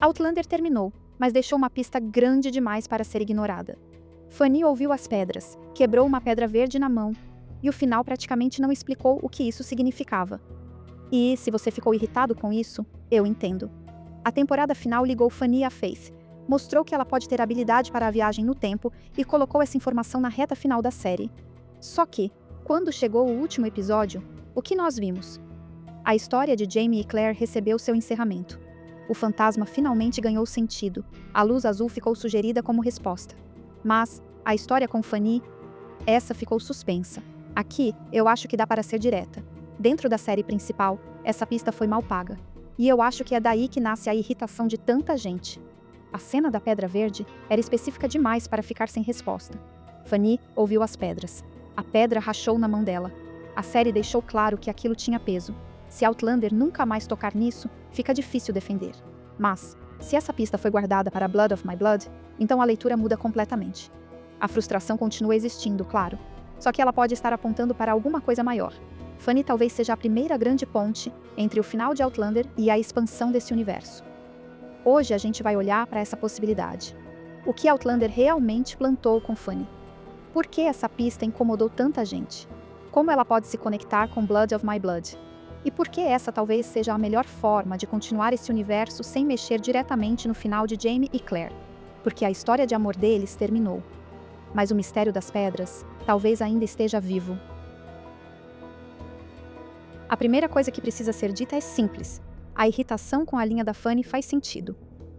Outlander terminou, mas deixou uma pista grande demais para ser ignorada. Fanny ouviu as pedras, quebrou uma pedra verde na mão, e o final praticamente não explicou o que isso significava. E, se você ficou irritado com isso, eu entendo. A temporada final ligou Fanny a Faith, mostrou que ela pode ter habilidade para a viagem no tempo e colocou essa informação na reta final da série. Só que, quando chegou o último episódio, o que nós vimos? A história de Jamie e Claire recebeu seu encerramento. O fantasma finalmente ganhou sentido. A luz azul ficou sugerida como resposta. Mas, a história com Fanny, essa ficou suspensa. Aqui, eu acho que dá para ser direta. Dentro da série principal, essa pista foi mal paga. E eu acho que é daí que nasce a irritação de tanta gente. A cena da Pedra Verde era específica demais para ficar sem resposta. Fanny ouviu as pedras. A pedra rachou na mão dela. A série deixou claro que aquilo tinha peso. Se Outlander nunca mais tocar nisso, fica difícil defender. Mas, se essa pista foi guardada para Blood of My Blood, então a leitura muda completamente. A frustração continua existindo, claro. Só que ela pode estar apontando para alguma coisa maior. Fanny talvez seja a primeira grande ponte entre o final de Outlander e a expansão desse universo. Hoje a gente vai olhar para essa possibilidade. O que Outlander realmente plantou com Fanny? Por que essa pista incomodou tanta gente? Como ela pode se conectar com Blood of My Blood? E por que essa talvez seja a melhor forma de continuar esse universo sem mexer diretamente no final de Jamie e Claire? Porque a história de amor deles terminou. Mas o mistério das pedras talvez ainda esteja vivo. A primeira coisa que precisa ser dita é simples. A irritação com a linha da Fanny faz sentido.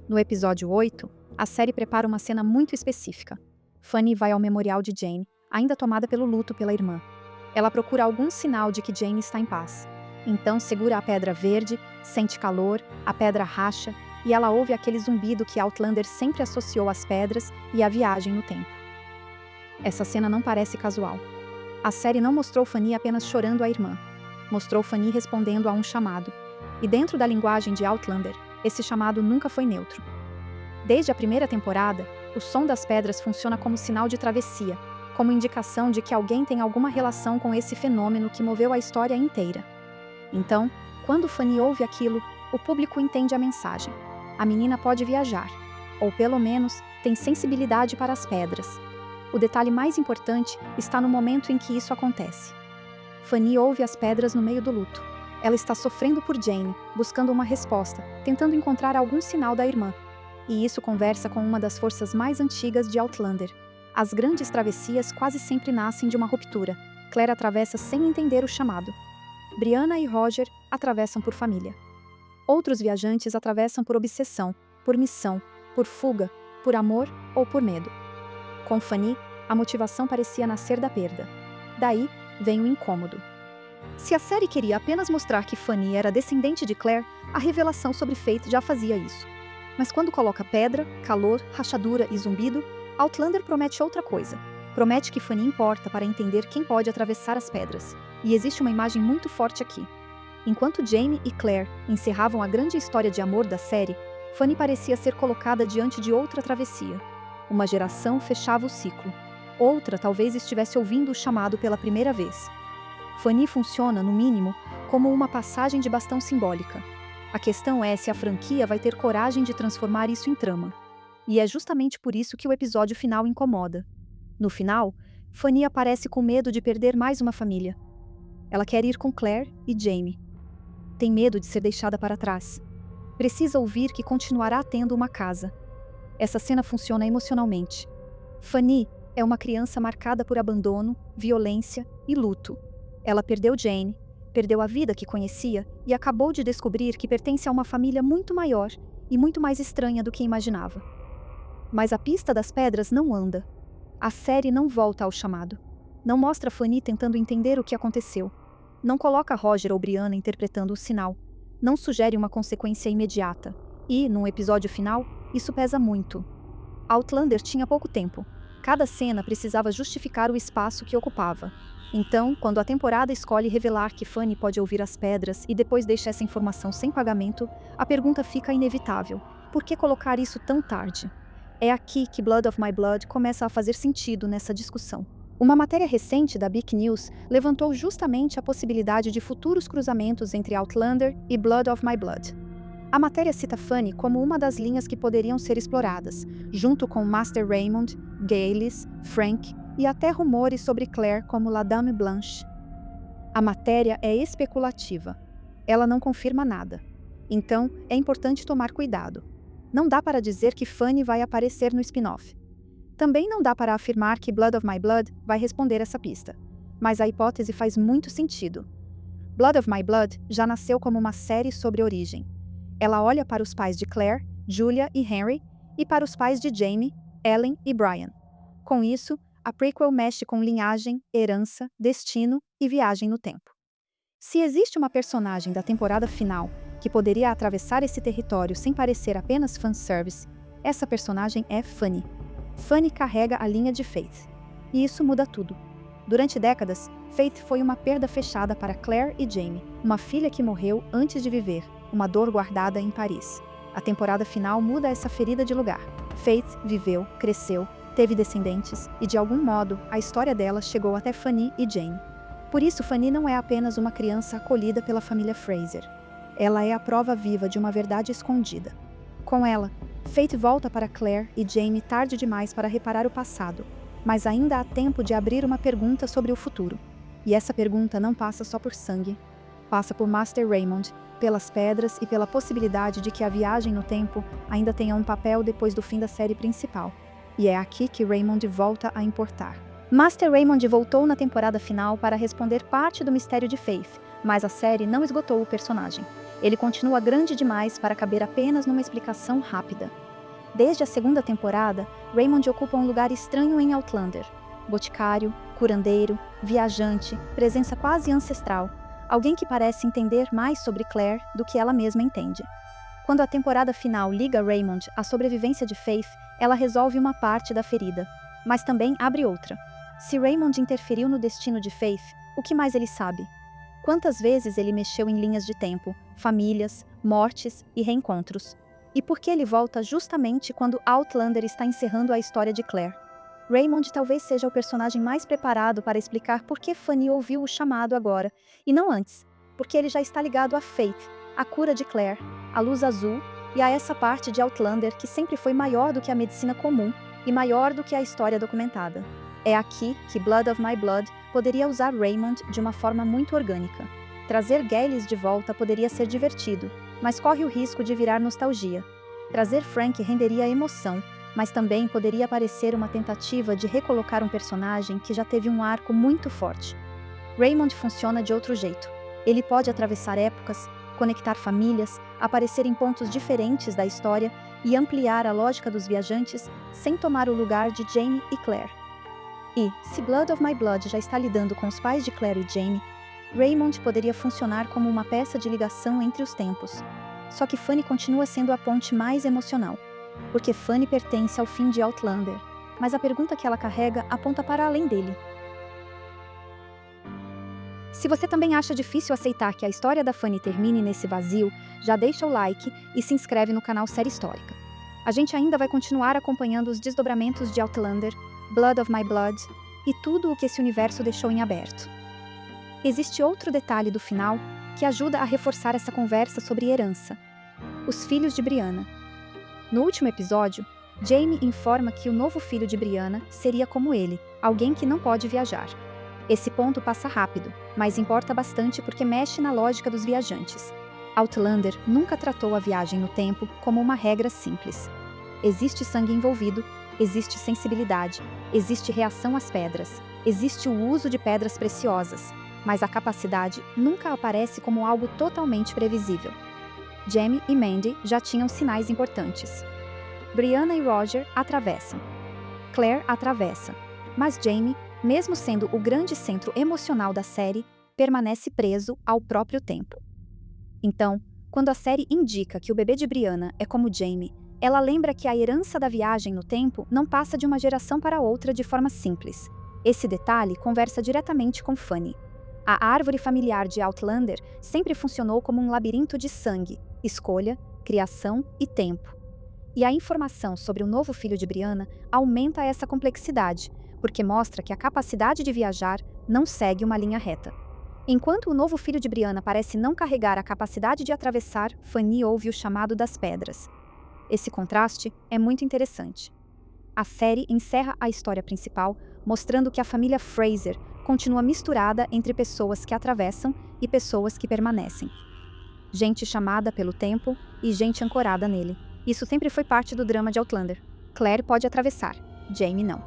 No episódio 8, a série prepara uma cena muito específica. Fanny vai ao memorial de Jane, ainda tomada pelo luto pela irmã. Ela procura algum sinal de que Jane está em paz. Então segura a pedra verde, sente calor, a pedra racha, e ela ouve aquele zumbido que Outlander sempre associou às pedras e à viagem no tempo. Essa cena não parece casual. A série não mostrou Fanny apenas chorando a irmã. Mostrou Fanny respondendo a um chamado. E dentro da linguagem de Outlander, esse chamado nunca foi neutro. Desde a primeira temporada, o som das pedras funciona como sinal de travessia, como indicação de que alguém tem alguma relação com esse fenômeno que moveu a história inteira. Então, quando Fanny ouve aquilo, o público entende a mensagem. A menina pode viajar, ou pelo menos tem sensibilidade para as pedras. O detalhe mais importante está no momento em que isso acontece. Fanny ouve as pedras no meio do luto. Ela está sofrendo por Jane, buscando uma resposta, tentando encontrar algum sinal da irmã. E isso conversa com uma das forças mais antigas de Outlander. As grandes travessias quase sempre nascem de uma ruptura. Claire atravessa sem entender o chamado. Brianna e Roger atravessam por família. Outros viajantes atravessam por obsessão, por missão, por fuga, por amor ou por medo. Com Fanny, a motivação parecia nascer da perda. Daí, vem o incômodo. Se a série queria apenas mostrar que Fanny era descendente de Claire, a revelação sobre Faith já fazia isso. Mas quando coloca pedra, calor, rachadura e zumbido, Outlander promete outra coisa. Promete que Fanny importa para entender quem pode atravessar as pedras. E existe uma imagem muito forte aqui. Enquanto Jamie e Claire encerravam a grande história de amor da série, Fanny parecia ser colocada diante de outra travessia. Uma geração fechava o ciclo. Outra talvez estivesse ouvindo o chamado pela primeira vez. Fanny funciona, no mínimo, como uma passagem de bastão simbólica. A questão é se a franquia vai ter coragem de transformar isso em trama. E é justamente por isso que o episódio final incomoda. No final, Fanny aparece com medo de perder mais uma família. Ela quer ir com Claire e Jamie. Tem medo de ser deixada para trás. Precisa ouvir que continuará tendo uma casa. Essa cena funciona emocionalmente. Fanny é uma criança marcada por abandono, violência e luto. Ela perdeu Jane, perdeu a vida que conhecia e acabou de descobrir que pertence a uma família muito maior e muito mais estranha do que imaginava. Mas a pista das pedras não anda. A série não volta ao chamado. Não mostra Fanny tentando entender o que aconteceu. Não coloca Roger ou Brianna interpretando o sinal. Não sugere uma consequência imediata. E, num episódio final, isso pesa muito. Outlander tinha pouco tempo. Cada cena precisava justificar o espaço que ocupava. Então, quando a temporada escolhe revelar que Fanny pode ouvir as pedras e depois deixa essa informação sem pagamento, a pergunta fica inevitável. Por que colocar isso tão tarde? É aqui que Blood of My Blood começa a fazer sentido nessa discussão. Uma matéria recente da Big News levantou justamente a possibilidade de futuros cruzamentos entre Outlander e Blood of My Blood. A matéria cita Fanny como uma das linhas que poderiam ser exploradas, junto com Master Raymond, Gaylis, Frank e até rumores sobre Claire como La Dame Blanche. A matéria é especulativa. Ela não confirma nada. Então, é importante tomar cuidado. Não dá para dizer que Fanny vai aparecer no spin-off. Também não dá para afirmar que Blood of My Blood vai responder essa pista. Mas a hipótese faz muito sentido. Blood of My Blood já nasceu como uma série sobre origem. Ela olha para os pais de Claire, Julia e Henry, e para os pais de Jamie, Ellen e Brian. Com isso, a prequel mexe com linhagem, herança, destino e viagem no tempo. Se existe uma personagem da temporada final que poderia atravessar esse território sem parecer apenas fanservice, essa personagem é Fanny. Fanny carrega a linha de Faith. E isso muda tudo. Durante décadas, Faith foi uma perda fechada para Claire e Jamie, uma filha que morreu antes de viver, uma dor guardada em Paris. A temporada final muda essa ferida de lugar. Faith viveu, cresceu, teve descendentes e, de algum modo, a história dela chegou até Fanny e Jane. Por isso, Fanny não é apenas uma criança acolhida pela família Fraser. Ela é a prova viva de uma verdade escondida. Com ela, Faith volta para Claire e Jamie tarde demais para reparar o passado, mas ainda há tempo de abrir uma pergunta sobre o futuro. E essa pergunta não passa só por sangue, passa por Master Raymond, pelas pedras e pela possibilidade de que a viagem no tempo ainda tenha um papel depois do fim da série principal. E é aqui que Raymond volta a importar. Master Raymond voltou na temporada final para responder parte do mistério de Faith, mas a série não esgotou o personagem. Ele continua grande demais para caber apenas numa explicação rápida. Desde a segunda temporada, Raymond ocupa um lugar estranho em Outlander. Boticário, curandeiro, viajante, presença quase ancestral, alguém que parece entender mais sobre Claire do que ela mesma entende. Quando a temporada final liga Raymond à sobrevivência de Faith, ela resolve uma parte da ferida, mas também abre outra. Se Raymond interferiu no destino de Faith, o que mais ele sabe? Quantas vezes ele mexeu em linhas de tempo, famílias, mortes e reencontros? E por que ele volta justamente quando Outlander está encerrando a história de Claire? Raymond talvez seja o personagem mais preparado para explicar por que Fanny ouviu o chamado agora, e não antes, porque ele já está ligado a Faith, a cura de Claire, a luz azul e a essa parte de Outlander que sempre foi maior do que a medicina comum e maior do que a história documentada. É aqui que Blood of My Blood poderia usar Raymond de uma forma muito orgânica. Trazer Gaylis de volta poderia ser divertido, mas corre o risco de virar nostalgia. Trazer Frank renderia emoção, mas também poderia parecer uma tentativa de recolocar um personagem que já teve um arco muito forte. Raymond funciona de outro jeito. Ele pode atravessar épocas, conectar famílias, aparecer em pontos diferentes da história e ampliar a lógica dos viajantes sem tomar o lugar de Jamie e Claire. E, se Blood of My Blood já está lidando com os pais de Claire e Jamie, Raymond poderia funcionar como uma peça de ligação entre os tempos. Só que Fanny continua sendo a ponte mais emocional, porque Fanny pertence ao fim de Outlander, mas a pergunta que ela carrega aponta para além dele. Se você também acha difícil aceitar que a história da Fanny termine nesse vazio, já deixa o like e se inscreve no canal Série Histórica. A gente ainda vai continuar acompanhando os desdobramentos de Outlander, Blood of My Blood e tudo o que esse universo deixou em aberto. Existe outro detalhe do final que ajuda a reforçar essa conversa sobre herança: os filhos de Brianna. No último episódio, Jamie informa que o novo filho de Brianna seria como ele, alguém que não pode viajar. Esse ponto passa rápido, mas importa bastante porque mexe na lógica dos viajantes. Outlander nunca tratou a viagem no tempo como uma regra simples. Existe sangue envolvido, existe sensibilidade, existe reação às pedras, existe o uso de pedras preciosas, mas a capacidade nunca aparece como algo totalmente previsível. Jamie e Mandy já tinham sinais importantes. Brianna e Roger atravessam. Claire atravessa, mas Jamie, mesmo sendo o grande centro emocional da série, permanece preso ao próprio tempo. Então, quando a série indica que o bebê de Brianna é como Jamie, ela lembra que a herança da viagem no tempo não passa de uma geração para outra de forma simples. Esse detalhe conversa diretamente com Fanny. A árvore familiar de Outlander sempre funcionou como um labirinto de sangue, escolha, criação e tempo. E a informação sobre o novo filho de Brianna aumenta essa complexidade, porque mostra que a capacidade de viajar não segue uma linha reta. Enquanto o novo filho de Brianna parece não carregar a capacidade de atravessar, Fanny ouve o chamado das pedras. Esse contraste é muito interessante. A série encerra a história principal, mostrando que a família Fraser continua misturada entre pessoas que atravessam e pessoas que permanecem. Gente chamada pelo tempo e gente ancorada nele. Isso sempre foi parte do drama de Outlander. Claire pode atravessar, Jaime não.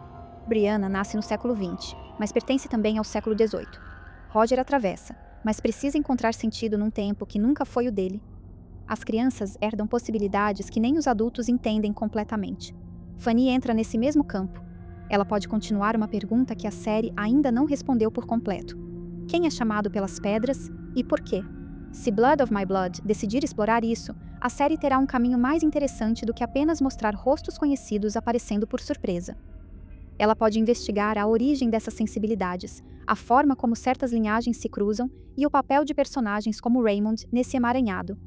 Brianna nasce no século XX, mas pertence também ao século XVIII. Roger atravessa, mas precisa encontrar sentido num tempo que nunca foi o dele. As crianças herdam possibilidades que nem os adultos entendem completamente. Fanny entra nesse mesmo campo. Ela pode continuar uma pergunta que a série ainda não respondeu por completo. Quem é chamado pelas pedras e por quê? Se Blood of My Blood decidir explorar isso, a série terá um caminho mais interessante do que apenas mostrar rostos conhecidos aparecendo por surpresa. Ela pode investigar a origem dessas sensibilidades, a forma como certas linhagens se cruzam e o papel de personagens como Raymond nesse emaranhado.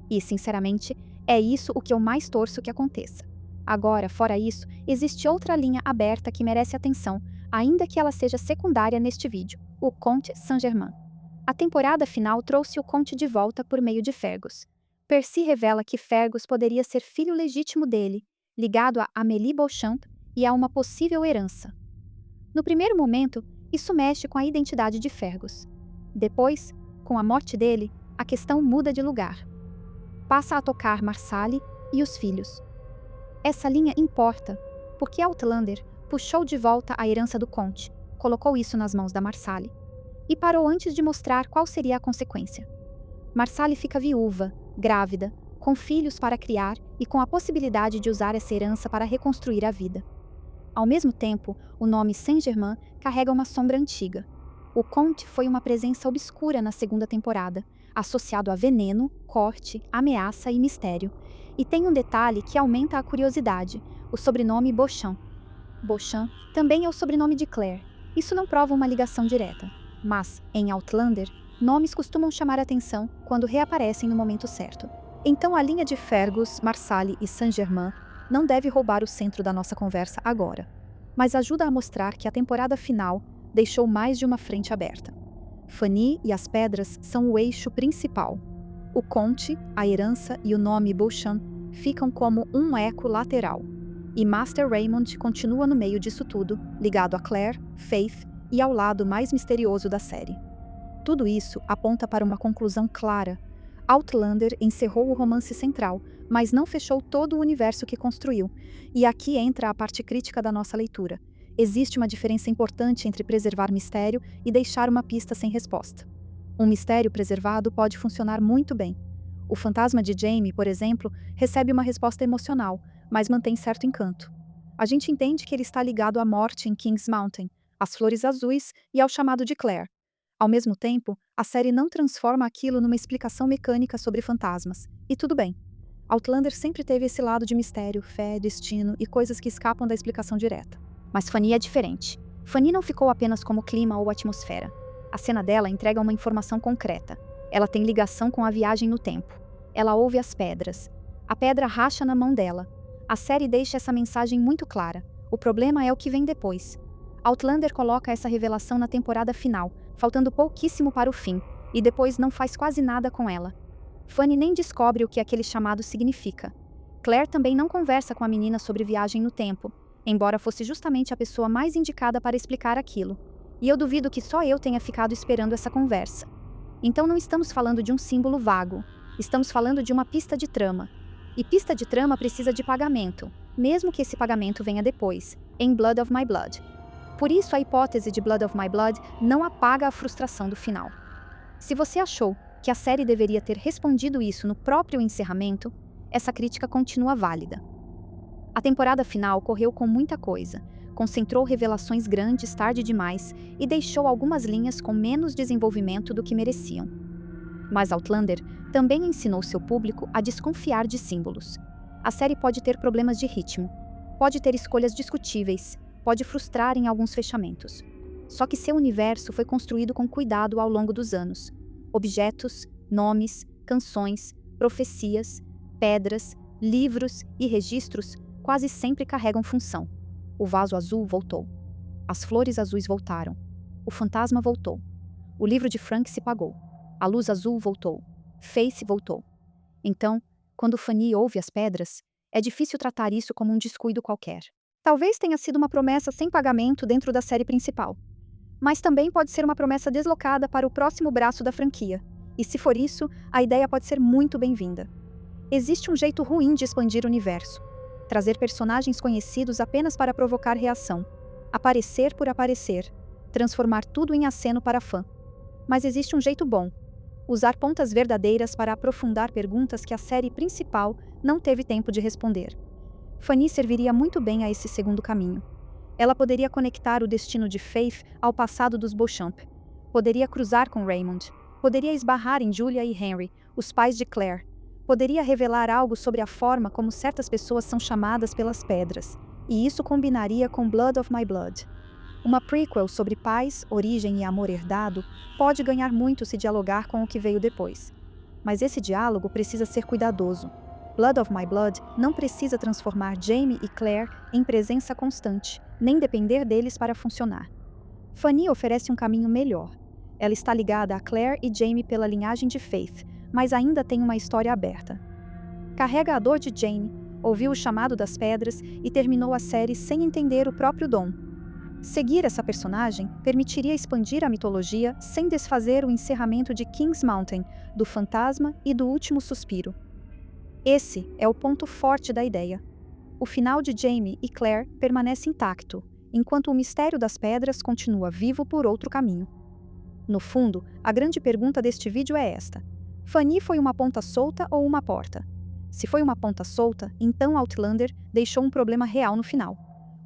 E, sinceramente, é isso o que eu mais torço que aconteça. Agora, fora isso, existe outra linha aberta que merece atenção, ainda que ela seja secundária neste vídeo, o Comte Saint-Germain. A temporada final trouxe o Conte de volta por meio de Fergus. Percy revela que Fergus poderia ser filho legítimo dele, ligado a Amélie Beauchamp e a uma possível herança. No primeiro momento, isso mexe com a identidade de Fergus. Depois, com a morte dele, a questão muda de lugar. Passa a tocar Marsali e os filhos. Essa linha importa, porque Outlander puxou de volta a herança do Conte, colocou isso nas mãos da Marsali, e parou antes de mostrar qual seria a consequência. Marsali fica viúva, grávida, com filhos para criar e com a possibilidade de usar essa herança para reconstruir a vida. Ao mesmo tempo, o nome Saint-Germain carrega uma sombra antiga. O Conte foi uma presença obscura na segunda temporada, associado a veneno, corte, ameaça e mistério. E tem um detalhe que aumenta a curiosidade, o sobrenome Beauchamp. Beauchamp também é o sobrenome de Claire. Isso não prova uma ligação direta. Mas, em Outlander, nomes costumam chamar atenção quando reaparecem no momento certo. Então a linha de Fergus, Marsali e Saint-Germain não deve roubar o centro da nossa conversa agora, mas ajuda a mostrar que a temporada final deixou mais de uma frente aberta. Fanny e as pedras são o eixo principal. O Conte, a herança e o nome Beauchamp ficam como um eco lateral. E Master Raymond continua no meio disso tudo, ligado a Claire, Faith e ao lado mais misterioso da série. Tudo isso aponta para uma conclusão clara. Outlander encerrou o romance central, mas não fechou todo o universo que construiu. E aqui entra a parte crítica da nossa leitura. Existe uma diferença importante entre preservar mistério e deixar uma pista sem resposta. Um mistério preservado pode funcionar muito bem. O fantasma de Jaime, por exemplo, recebe uma resposta emocional, mas mantém certo encanto. A gente entende que ele está ligado à morte em Kings Mountain, às flores azuis e ao chamado de Claire. Ao mesmo tempo, a série não transforma aquilo numa explicação mecânica sobre fantasmas. E tudo bem. Outlander sempre teve esse lado de mistério, fé, destino e coisas que escapam da explicação direta. Mas Fanny é diferente. Fanny não ficou apenas como clima ou atmosfera. A cena dela entrega uma informação concreta. Ela tem ligação com a viagem no tempo. Ela ouve as pedras. A pedra racha na mão dela. A série deixa essa mensagem muito clara. O problema é o que vem depois. Outlander coloca essa revelação na temporada final, faltando pouquíssimo para o fim, e depois não faz quase nada com ela. Fanny nem descobre o que aquele chamado significa. Claire também não conversa com a menina sobre viagem no tempo, embora fosse justamente a pessoa mais indicada para explicar aquilo. E eu duvido que só eu tenha ficado esperando essa conversa. Então não estamos falando de um símbolo vago, estamos falando de uma pista de trama. E pista de trama precisa de pagamento, mesmo que esse pagamento venha depois, em Blood of My Blood. Por isso, a hipótese de Blood of My Blood não apaga a frustração do final. Se você achou que a série deveria ter respondido isso no próprio encerramento, essa crítica continua válida. A temporada final correu com muita coisa, concentrou revelações grandes tarde demais e deixou algumas linhas com menos desenvolvimento do que mereciam. Mas Outlander também ensinou seu público a desconfiar de símbolos. A série pode ter problemas de ritmo, pode ter escolhas discutíveis, pode frustrar em alguns fechamentos. Só que seu universo foi construído com cuidado ao longo dos anos. Objetos, nomes, canções, profecias, pedras, livros e registros quase sempre carregam função. O vaso azul voltou. As flores azuis voltaram. O fantasma voltou. O livro de Frank se apagou. A luz azul voltou. Faith voltou. Então, quando Fanny ouve as pedras, é difícil tratar isso como um descuido qualquer. Talvez tenha sido uma promessa sem pagamento dentro da série principal. Mas também pode ser uma promessa deslocada para o próximo braço da franquia. E se for isso, a ideia pode ser muito bem-vinda. Existe um jeito ruim de expandir o universo. Trazer personagens conhecidos apenas para provocar reação. Aparecer por aparecer. Transformar tudo em aceno para fã. Mas existe um jeito bom. Usar pontas verdadeiras para aprofundar perguntas que a série principal não teve tempo de responder. Fanny serviria muito bem a esse segundo caminho. Ela poderia conectar o destino de Faith ao passado dos Beauchamp. Poderia cruzar com Raymond. Poderia esbarrar em Julia e Henry, os pais de Claire. Poderia revelar algo sobre a forma como certas pessoas são chamadas pelas pedras. E isso combinaria com Blood of My Blood. Uma prequel sobre pais, origem e amor herdado pode ganhar muito se dialogar com o que veio depois. Mas esse diálogo precisa ser cuidadoso. Blood of My Blood não precisa transformar Jamie e Claire em presença constante, nem depender deles para funcionar. Fanny oferece um caminho melhor. Ela está ligada a Claire e Jamie pela linhagem de Faith, mas ainda tem uma história aberta. Carrega a dor de Jane, ouviu o chamado das pedras e terminou a série sem entender o próprio dom. Seguir essa personagem permitiria expandir a mitologia sem desfazer o encerramento de King's Mountain, do Fantasma e do Último Suspiro. Esse é o ponto forte da ideia. O final de Jamie e Claire permanece intacto, enquanto o mistério das pedras continua vivo por outro caminho. No fundo, a grande pergunta deste vídeo é esta: Fanny foi uma ponta solta ou uma porta? Se foi uma ponta solta, então Outlander deixou um problema real no final.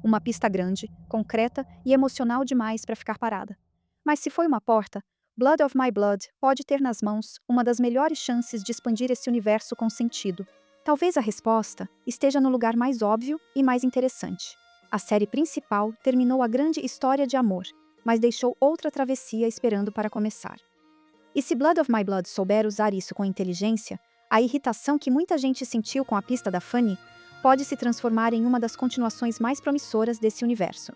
Uma pista grande, concreta e emocional demais para ficar parada. Mas se foi uma porta, Blood of My Blood pode ter nas mãos uma das melhores chances de expandir esse universo com sentido. Talvez a resposta esteja no lugar mais óbvio e mais interessante. A série principal terminou a grande história de amor, mas deixou outra travessia esperando para começar. E se Blood of My Blood souber usar isso com inteligência, a irritação que muita gente sentiu com a pista da Fanny pode se transformar em uma das continuações mais promissoras desse universo.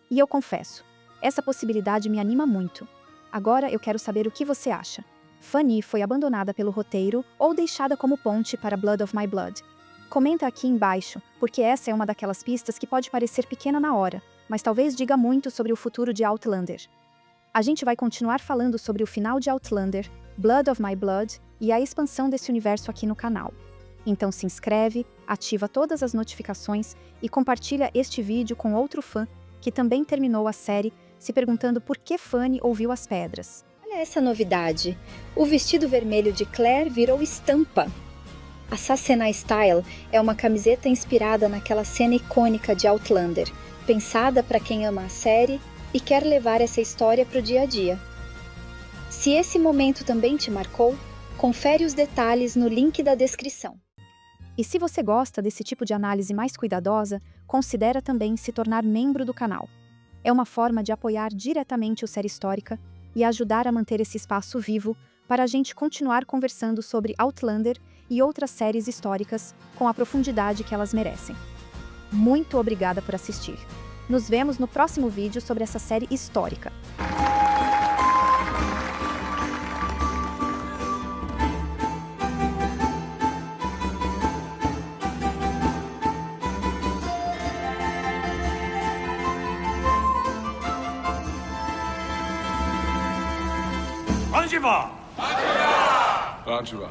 E eu confesso, essa possibilidade me anima muito. Agora eu quero saber o que você acha. Fanny foi abandonada pelo roteiro ou deixada como ponte para Blood of My Blood? Comenta aqui embaixo, porque essa é uma daquelas pistas que pode parecer pequena na hora, mas talvez diga muito sobre o futuro de Outlander. A gente vai continuar falando sobre o final de Outlander, Blood of My Blood e a expansão desse universo aqui no canal. Então se inscreve, ativa todas as notificações e compartilha este vídeo com outro fã que também terminou a série se perguntando por que Fanny ouviu as pedras. Olha essa novidade! O vestido vermelho de Claire virou estampa! A Sassenai Style é uma camiseta inspirada naquela cena icônica de Outlander, pensada para quem ama a série e quer levar essa história para o dia a dia. Se esse momento também te marcou, confere os detalhes no link da descrição. E se você gosta desse tipo de análise mais cuidadosa, considera também se tornar membro do canal. É uma forma de apoiar diretamente o Série Histórica e ajudar a manter esse espaço vivo para a gente continuar conversando sobre Outlander e outras séries históricas com a profundidade que elas merecem. Muito obrigada por assistir. Nos vemos no próximo vídeo sobre essa série histórica. Anjiva! Anjiva!